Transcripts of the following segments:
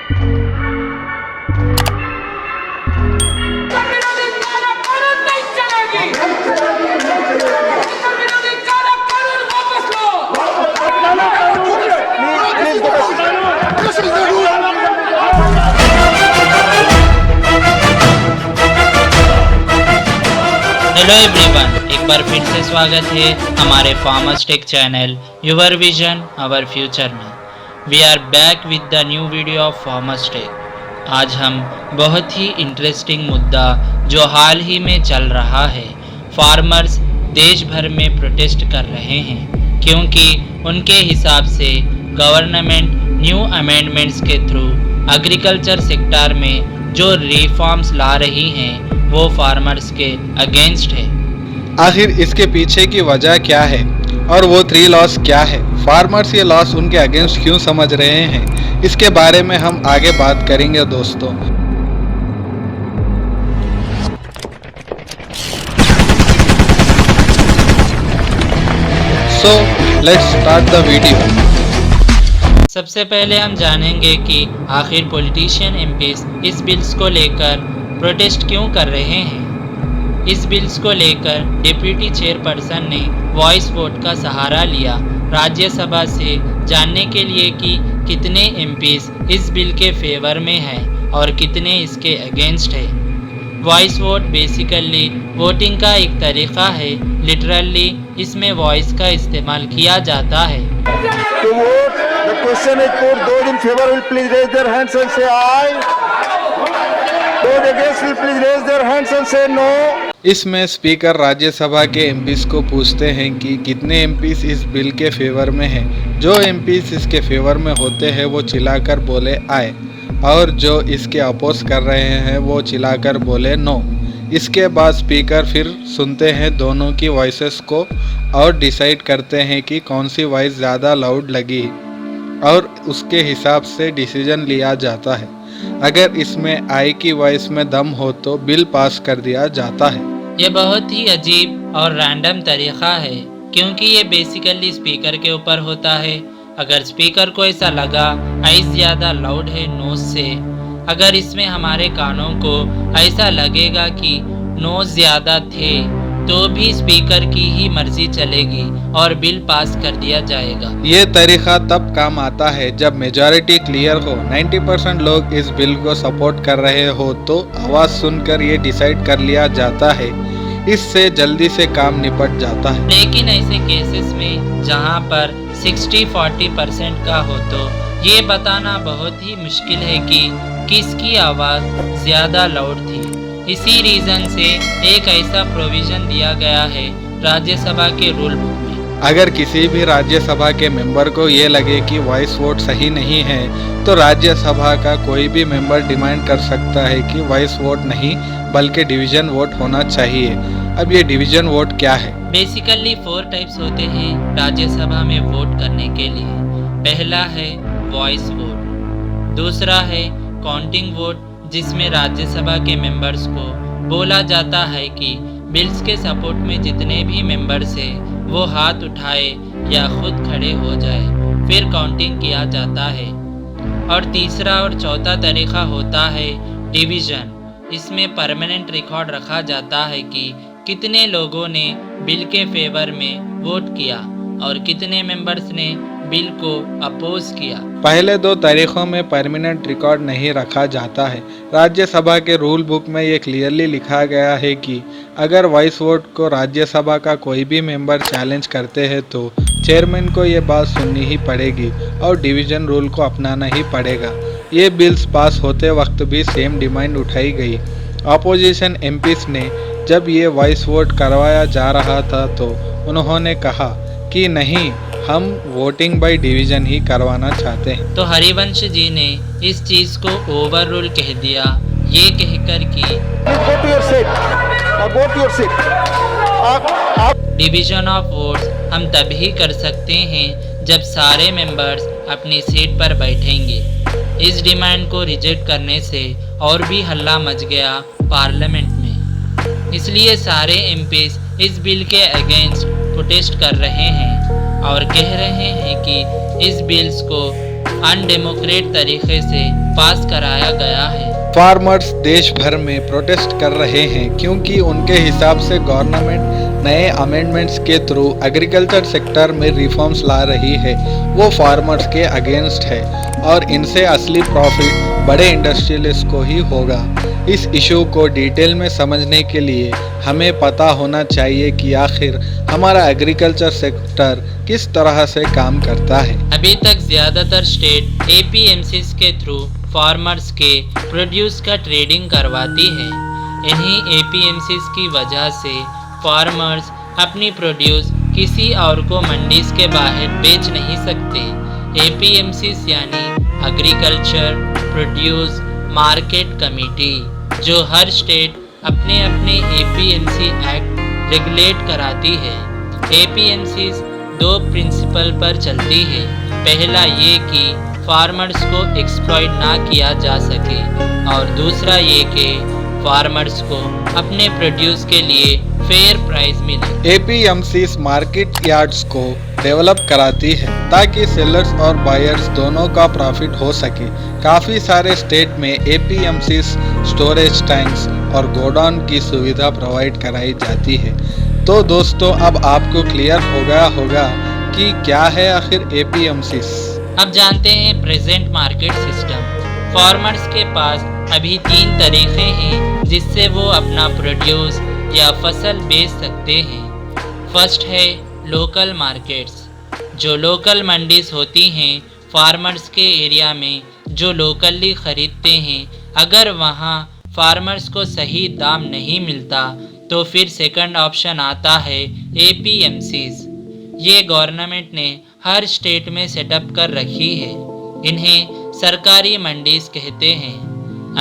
Hello everyone, एक बार फिर से स्वागत है हमारे farmers tech channel your vision our future में। We are back with the new video of farmers tech. आज हम बहुत ही इंटरेस्टिंग मुद्दा जो हाल ही में चल रहा है, फार्मर्स देश भर में प्रोटेस्ट कर रहे हैं क्योंकि उनके हिसाब से गवर्नमेंट न्यू अमेंडमेंट्स के थ्रू एग्रीकल्चर सेक्टर में जो रिफॉर्म्स ला रही हैं वो फार्मर्स के अगेंस्ट है। आखिर इसके पीछे की वजह क्या है और वो 3 लॉस क्या है, फार्मर्स ये लॉस उनके अगेंस्ट क्यों समझ रहे हैं, इसके बारे में हम आगे बात करेंगे दोस्तों। So let's start the video. सबसे पहले हम जानेंगे कि आखिर पॉलिटिशियन एमपीज इस बिल्स को लेकर प्रोटेस्ट क्यों कर रहे हैं। इस बिल्स को लेकर डिप्टी चेयरपर्सन ने वॉइस वोट का सहारा लिया राज्यसभा से जानने के लिए कि कितने एमपीज इस बिल के फेवर में हैं और कितने इसके अगेंस्ट है। वॉइस वोट बेसिकली वोटिंग का एक तरीका है, लिटरली इसमें वॉइस का इस्तेमाल किया जाता है। To vote, the question is put. Those in favor will please raise their hands and say aye. Those against will please raise their hands and say no. इसमें स्पीकर राज्यसभा के एमपीस को पूछते हैं कि कितने एमपीस इस बिल के favour में हैं। जो एमपीस इसके फेवर में होते हैं वो चिल्लाकर बोले आए और जो इसके अपोज कर रहे हैं वो चिल्लाकर बोले नो। इसके बाद स्पीकर फिर सुनते हैं दोनों की वॉइसेस को और डिसाइड करते हैं कि कौन सी वॉइस ज़्यादा लाउड लगी और उसके हिसाब से डिसीजन लिया जाता है। अगर इसमें आई की वॉइस में दम हो तो बिल पास कर दिया जाता है। ये बहुत ही अजीब और रैंडम तरीका है क्योंकि ये बेसिकली स्पीकर के ऊपर होता है। अगर स्पीकर को ऐसा लगा आई ज़्यादा लाउड है नोज से, अगर इसमें हमारे कानों को ऐसा लगेगा कि नोज ज़्यादा थे तो भी स्पीकर की ही मर्जी चलेगी और बिल पास कर दिया जाएगा। ये तरीका तब काम आता है जब मेजॉरिटी क्लियर हो, 90% लोग इस बिल को सपोर्ट कर रहे हो तो आवाज़ सुनकर ये डिसाइड कर लिया जाता है। इससे जल्दी से काम निपट जाता है। लेकिन ऐसे केसेस में जहाँ पर 60-40% का हो तो ये बताना बहुत ही मुश्किल है कि किसकी आवाज़ ज़्यादा लाउड थी। इसी रीज़न से एक ऐसा प्रोविज़न दिया गया है राज्यसभा के रूल बुक में। अगर किसी भी राज्यसभा के मेंबर को ये लगे कि वॉइस वोट सही नहीं है तो राज्यसभा का कोई भी मेंबर डिमांड कर सकता है कि वॉइस वोट नहीं बल्कि डिवीज़न वोट होना चाहिए। अब ये डिवीज़न वोट क्या है? बेसिकली 4 टाइप्स होते हैं राज्यसभा में वोट करने के लिए। पहला है वॉइस वोट, दूसरा है काउंटिंग वोट जिसमें राज्यसभा के मेंबर्स को बोला जाता है कि बिल्स के सपोर्ट में जितने भी मेंबर्स हैं वो हाथ उठाए या खुद खड़े हो जाए, फिर काउंटिंग किया जाता है। और तीसरा और चौथा तरीका होता है डिवीज़न। इसमें परमानेंट रिकॉर्ड रखा जाता है कि कितने लोगों ने बिल के फेवर में वोट किया और कितने मेंबर्स ने बिल को अपोज किया। पहले 2 तरीकों में परमानेंट रिकॉर्ड नहीं रखा जाता है। राज्यसभा के रूल बुक में ये क्लियरली लिखा गया है कि अगर वॉइस वोट को राज्यसभा का कोई भी मेंबर चैलेंज करते हैं तो चेयरमैन को ये बात सुननी ही पड़ेगी और डिवीज़न रूल को अपनाना ही पड़ेगा। ये बिल्स पास होते वक्त भी सेम डिमांड उठाई गई। अपोजिशन एमपीस ने जब ये वॉइस वोट करवाया जा रहा था तो उन्होंने कहा कि नहीं, हम वोटिंग बाय डिवीज़न ही करवाना चाहते हैं। तो हरिवंश जी ने इस चीज़ को ओवर रूल कह दिया, ये कहकर कि डिवीज़न ऑफ वोट्स हम तभी कर सकते हैं जब सारे मेंबर्स अपनी सीट पर बैठेंगे। इस डिमांड को रिजेक्ट करने से और भी हल्ला मच गया पार्लियामेंट में। इसलिए सारे एमपीज इस बिल के अगेंस्ट प्रोटेस्ट कर रहे हैं और कह रहे हैं कि इस बिल्स को अनडेमोक्रेट तरीके से पास कराया गया है। फार्मर्स देश भर में प्रोटेस्ट कर रहे हैं क्योंकि उनके हिसाब से गवर्नमेंट नए अमेंडमेंट्स के थ्रू एग्रीकल्चर सेक्टर में रिफॉर्म्स ला रही है, वो फार्मर्स के अगेंस्ट है और इनसे असली प्रॉफिट बड़े इंडस्ट्रियलिस्ट को ही होगा। इस इशू को डिटेल में समझने के लिए हमें पता होना चाहिए कि आखिर हमारा एग्रीकल्चर सेक्टर किस तरह से काम करता है। अभी तक ज़्यादातर स्टेट APMCs के थ्रू फार्मर्स के प्रोड्यूस का ट्रेडिंग करवाती है। इन्हीं APMCs की वजह से फार्मर्स अपनी प्रोड्यूस किसी और को मंडीज के बाहर बेच नहीं सकते। APMCs यानी एग्रीकल्चर प्रोड्यूस मार्केट कमेटी, जो हर स्टेट अपने अपने APMC एक्ट रेगुलेट कराती है। APMCs दो प्रिंसिपल पर चलती है। पहला ये कि फार्मर्स को एक्सप्लॉइट ना किया जा सके और दूसरा ये कि फार्मर्स को अपने प्रोड्यूस के लिए फेयर प्राइस मिले। APMCs मार्केट यार्ड्स को डेवलप कराती है ताकि सेलर्स और बायर्स दोनों का प्रॉफिट हो सके। काफ़ी सारे स्टेट में APMCs स्टोरेज टैंक्स और गोडाउन की सुविधा प्रोवाइड कराई जाती है। तो दोस्तों, अब आपको क्लियर हो गया होगा कि क्या है आखिर APMCs। अब जानते हैं प्रेजेंट मार्केट सिस्टम। फार्मर्स के पास अभी 3 तरीके हैं जिससे वो अपना प्रोड्यूस या फसल बेच सकते हैं। फर्स्ट है लोकल मार्केट्स, जो लोकल मंडीज होती हैं फार्मर्स के एरिया में जो लोकली ख़रीदते हैं। अगर वहाँ फार्मर्स को सही दाम नहीं मिलता तो फिर सेकंड ऑप्शन आता है APMCs। ये गवर्नमेंट ने हर स्टेट में सेटअप कर रखी है। इन्हें सरकारी मंडीज कहते हैं।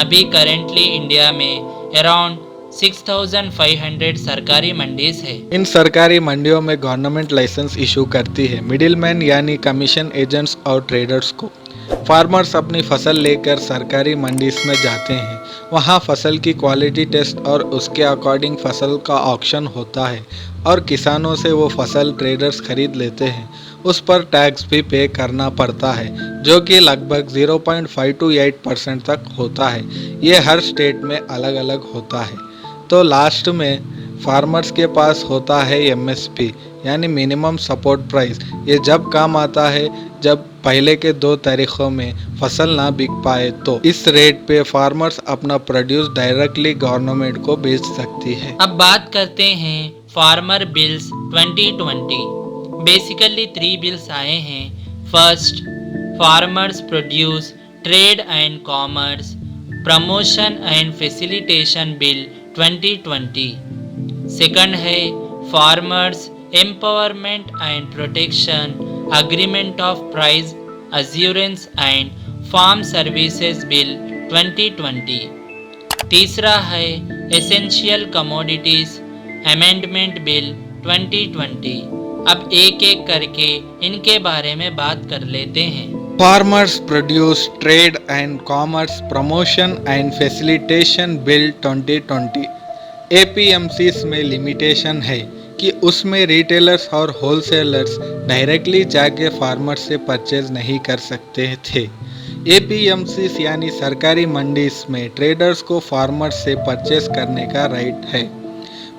अभी करेंटली इंडिया में अराउंड 6500 सरकारी मंडीज है। इन सरकारी मंडियों में गवर्नमेंट लाइसेंस इशू करती है मिडिलमैन यानी कमीशन एजेंट्स और ट्रेडर्स को। फार्मर्स अपनी फसल लेकर सरकारी मंडीज में जाते हैं। वहाँ फसल की क्वालिटी टेस्ट और उसके अकॉर्डिंग फसल का ऑक्शन होता है और किसानों से वो फसल ट्रेडर्स खरीद लेते हैं। उस पर टैक्स भी पे करना पड़ता है जो कि लगभग 0.528% तक होता है। ये हर स्टेट में अलग अलग होता है। तो लास्ट में फार्मर्स के पास होता है MSP यानी मिनिमम सपोर्ट प्राइस। ये जब काम आता है जब पहले के 2 तरीक़ों में फसल ना बिक पाए तो इस रेट पे फार्मर्स अपना प्रोड्यूस डायरेक्टली गवर्नमेंट को बेच सकती है। अब बात करते हैं फार्मर बिल्स 2020। बेसिकली 3 बिल्स आए हैं। First, farmers produce trade and commerce promotion and facilitation bill 2020। Second है farmers empowerment and protection agreement of price assurance and farm services bill 2020। तीसरा है एसेंशियल कमोडिटीज अमेंडमेंट बिल 2020। अब एक एक करके इनके बारे में बात कर लेते हैं। Farmers produce trade and commerce promotion and facilitation bill 2020। APMCs में लिमिटेशन है कि उसमें रिटेलर्स और होलसेलर्स डायरेक्टली जाके फार्मर्स से परचेज नहीं कर सकते थे। APMCs यानी सरकारी मंडीज में ट्रेडर्स को फार्मर्स से परचेज करने का राइट है।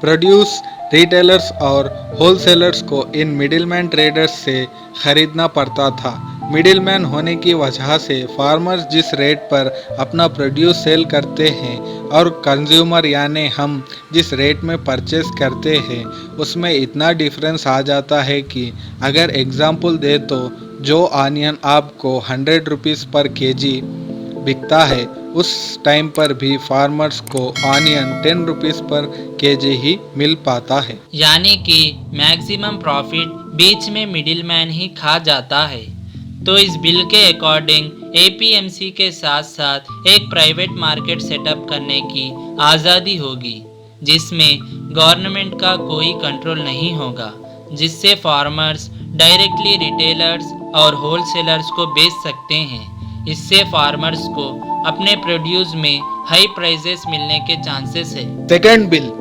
प्रोड्यूस रिटेलर्स और होलसेलर्स को इन मिडिलमैन ट्रेडर्स से खरीदना पड़ता था। मिडिलमैन होने की वजह से फार्मर्स जिस रेट पर अपना प्रोड्यूस सेल करते हैं और कंज्यूमर यानी हम जिस रेट में परचेस करते हैं उसमें इतना डिफरेंस आ जाता है कि अगर एग्जांपल दे तो जो ऑनियन आपको 100 रुपीज़ पर केजी बिकता है उस टाइम पर भी फार्मर्स को ऑनियन 10 रुपीज़ पर केजी ही मिल पाता है। यानी कि मैक्सिमम प्रॉफिट बीच में मिडिलमैन ही खा जाता है। तो इस बिल के अकॉर्डिंग APMC के साथ साथ एक प्राइवेट मार्केट सेटअप करने की आज़ादी होगी जिसमें गवर्नमेंट का कोई कंट्रोल नहीं होगा, जिससे फार्मर्स डायरेक्टली रिटेलर्स और होलसेलर्स को बेच सकते हैं। इससे फार्मर्स को अपने प्रोड्यूस में हाई प्राइसेस मिलने के चांसेस है। Second bill,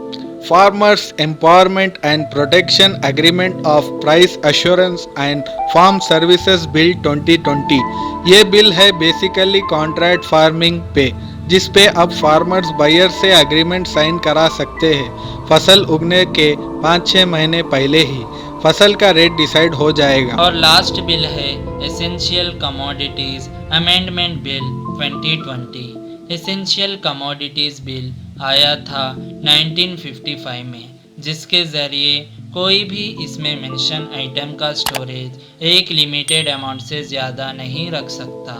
farmers empowerment and protection agreement of price assurance and farm services bill 2020। ये बिल है बेसिकली कॉन्ट्रैक्ट फार्मिंग पे, जिस पे अब फार्मर्स बायर से एग्रीमेंट साइन करा सकते हैं। फसल उगने के 5-6 महीने पहले ही फसल का रेट डिसाइड हो जाएगा। और लास्ट बिल है essential commodities amendment bill 2020। Essential commodities bill आया था 1955 में, जिसके ज़रिए कोई भी इसमें मेंशन आइटम का स्टोरेज एक लिमिटेड अमाउंट से ज़्यादा नहीं रख सकता।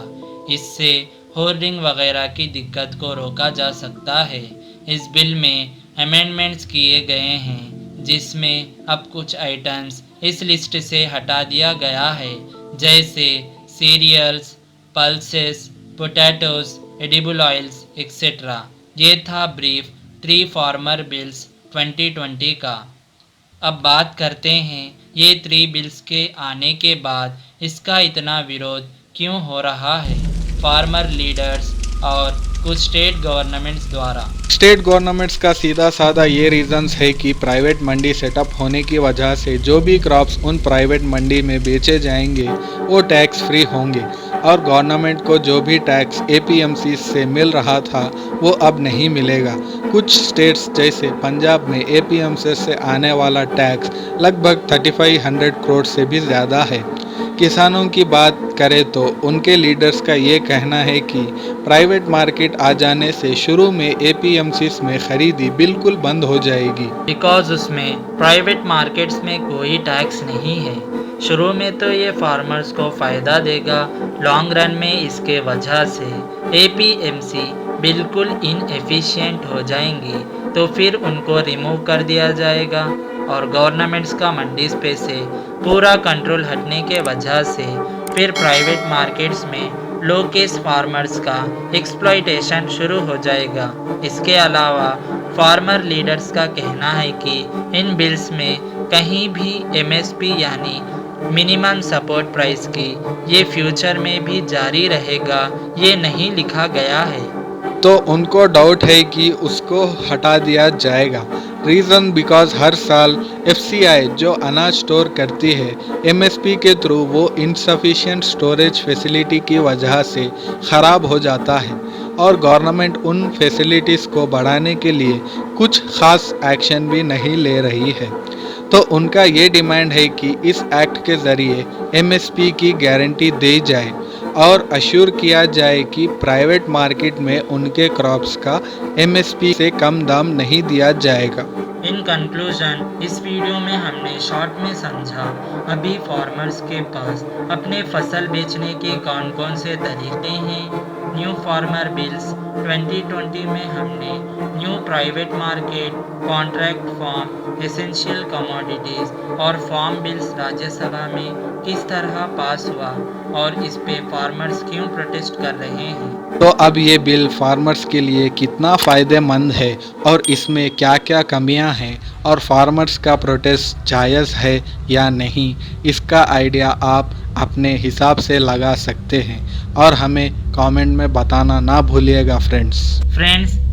इससे होर्डिंग वगैरह की दिक्कत को रोका जा सकता है। इस बिल में अमेंडमेंट्स किए गए हैं, जिसमें अब कुछ आइटम्स इस लिस्ट से हटा दिया गया है, जैसे cereals, pulses, potatoes, edible oils etcetera. ये था ब्रीफ 3 फार्मर बिल्स 2020 का। अब बात करते हैं ये 3 बिल्स के आने के बाद इसका इतना विरोध क्यों हो रहा है फार्मर लीडर्स और कुछ स्टेट गवर्नमेंट्स द्वारा। स्टेट गवर्नमेंट्स का सीधा साधा ये रीजंस है कि प्राइवेट मंडी सेटअप होने की वजह से जो भी क्रॉप्स उन प्राइवेट मंडी में बेचे जाएंगे वो टैक्स फ्री होंगे, और गवर्नमेंट को जो भी टैक्स एपीएमसी से मिल रहा था वो अब नहीं मिलेगा। कुछ स्टेट्स जैसे पंजाब में एपीएमसी से आने वाला टैक्स लगभग 3500 करोड़ से भी ज़्यादा है। किसानों की बात करें तो उनके लीडर्स का ये कहना है कि प्राइवेट मार्केट आ जाने से शुरू में एपीएमसीज में खरीदी बिल्कुल बंद हो जाएगी, बिकॉज उसमें प्राइवेट मार्केट्स में कोई टैक्स नहीं है। शुरू में तो ये फार्मर्स को फ़ायदा देगा, लॉन्ग रन में इसके वजह से एपीएमसी बिल्कुल इनएफिशिएंट हो जाएंगी, तो फिर उनको रिमूव कर दिया जाएगा और गवर्नमेंट्स का मंडीज पे से पूरा कंट्रोल हटने के वजह से फिर प्राइवेट मार्केट्स में लो केस फार्मर्स का एक्सप्लॉइटेशन शुरू हो जाएगा। इसके अलावा फार्मर लीडर्स का कहना है कि इन बिल्स में कहीं भी एमएसपी यानी मिनिमम सपोर्ट प्राइस की ये फ्यूचर में भी जारी रहेगा, ये नहीं लिखा गया है। तो उनको डाउट है कि उसको हटा दिया जाएगा। रीज़न बिकॉज हर साल एफसीआई जो अनाज स्टोर करती है एमएसपी के थ्रू वो इनसफिशिएंट स्टोरेज फैसिलिटी की वजह से ख़राब हो जाता है, और गवर्नमेंट उन फैसिलिटीज़ को बढ़ाने के लिए कुछ ख़ास एक्शन भी नहीं ले रही है। तो उनका ये डिमांड है कि इस एक्ट के ज़रिए एमएसपी की गारंटी दी जाए और अश्योर किया जाए कि प्राइवेट मार्केट में उनके क्रॉप्स का एमएसपी से कम दाम नहीं दिया जाएगा। इन कंक्लूजन इस वीडियो में हमने शॉर्ट में समझा अभी फार्मर्स के पास अपने फसल बेचने के कौन कौन से तरीके हैं। न्यू फार्मर बिल्स 2020 में हमने new private market, contract farm, essential commodities और फार्म बिल्स राज्यसभा में किस तरह पास हुआ और इस पे फार्मर्स क्यों प्रोटेस्ट कर रहे हैं। तो अब ये बिल फार्मर्स के लिए कितना फ़ायदेमंद है और इसमें क्या क्या कमियां हैं और फार्मर्स का प्रोटेस्ट जायज़ है या नहीं, इसका आइडिया आप अपने हिसाब से लगा सकते हैं और हमें कमेंट में बताना ना भूलिएगा फ्रेंड्स।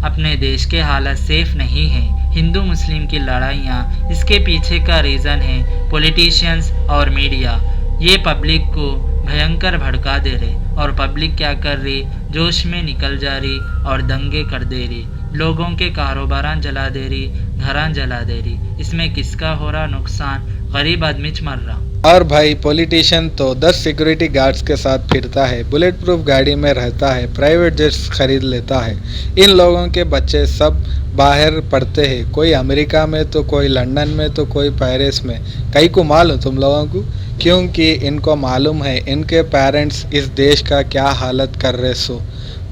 अपने देश के हालात सेफ नहीं हैं। हिंदू मुस्लिम की लड़ाइयाँ इसके पीछे का रीज़न है पॉलिटिशियंस और मीडिया। ये पब्लिक को भयंकर भड़का दे रहे और पब्लिक क्या कर रही, जोश में निकल जा रही और दंगे कर दे रही, लोगों के कारोबार जला दे रही, घरां जला दे रही। इसमें किसका हो रहा नुकसान, गरीब आदमी मर रहा। और भाई पॉलिटिशियन तो 10 सिक्योरिटी गार्ड्स के साथ फिरता है, बुलेट प्रूफ गाड़ी में रहता है, प्राइवेट जेट्स खरीद लेता है। इन लोगों के बच्चे सब बाहर पढ़ते हैं, कोई अमेरिका में तो कोई लंदन में तो कोई पेरिस में। कई को मालूम तुम लोगों को, क्योंकि इनको मालूम है इनके पेरेंट्स इस देश का क्या हालत कर रहे सो।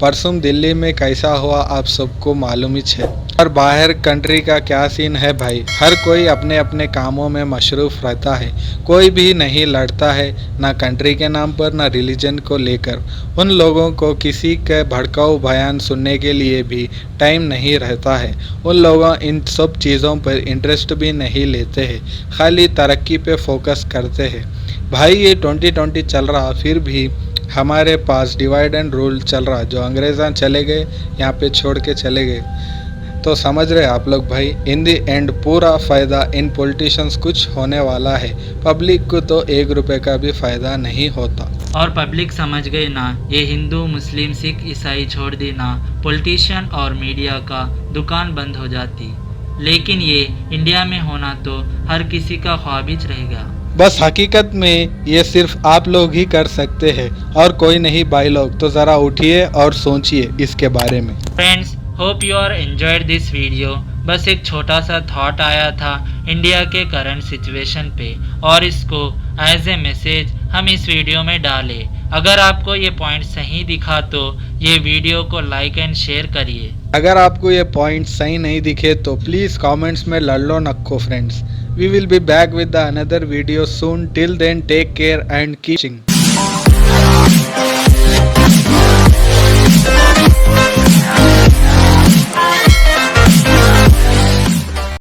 परसों दिल्ली में कैसा हुआ आप सबको मालूम ही है। और बाहर कंट्री का क्या सीन है भाई, हर कोई अपने अपने कामों में मशरूफ़ रहता है, कोई भी नहीं लड़ता है, ना कंट्री के नाम पर ना रिलीजन को लेकर। उन लोगों को किसी के भड़काऊ बयान सुनने के लिए भी टाइम नहीं रहता है। उन लोगों इन सब चीज़ों पर इंटरेस्ट भी नहीं लेते हैं, खाली तरक्की पे फोकस करते हैं। भाई ये 2020 चल रहा, फिर भी हमारे पास डिवाइड एंड रूल चल रहा, जो अंग्रेज़ां चले गए यहाँ पे छोड़ के चले गए। तो समझ रहे आप लोग भाई, इन दी एंड पूरा फ़ायदा इन पॉलिटिशियंस कुछ होने वाला है। पब्लिक को तो 1 रुपए का भी फ़ायदा नहीं होता। और पब्लिक समझ गई ना, ये हिंदू मुस्लिम सिख ईसाई छोड़ दी ना, पॉलिटिशियन और मीडिया का दुकान बंद हो जाती। लेकिन ये इंडिया में होना तो हर किसी का ख्वाहिश रहेगा। बस हकीकत में ये सिर्फ आप लोग ही कर सकते हैं और कोई नहीं भाई लोग। तो ज़रा उठिए और सोचिए इसके बारे में। Friends, hope you are enjoyed this video. बस एक छोटा सा थॉट आया था इंडिया के करंट सिचुएशन पे, और इसको एज ए मैसेज हम इस वीडियो में डालें। अगर आपको ये पॉइंट सही दिखा तो ये वीडियो को लाइक एंड शेयर करिए। अगर आपको ये पॉइंट सही नहीं दिखे तो प्लीज़ कमेंट्स में लड़ लो नक्को friends. We will be back with the another video soon. Till then, take care and keep watching.